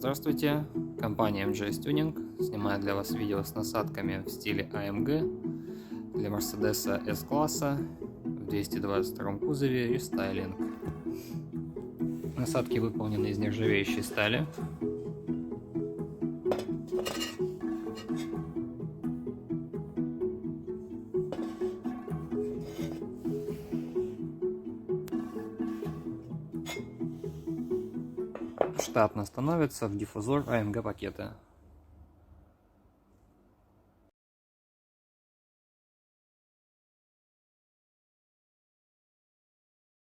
Здравствуйте, компания MGS Tuning снимает для вас видео с насадками в стиле AMG для Mercedes S-класса в 222 кузове рестайлинг. Насадки выполнены из нержавеющей стали. Штатно становится в диффузор AMG пакета.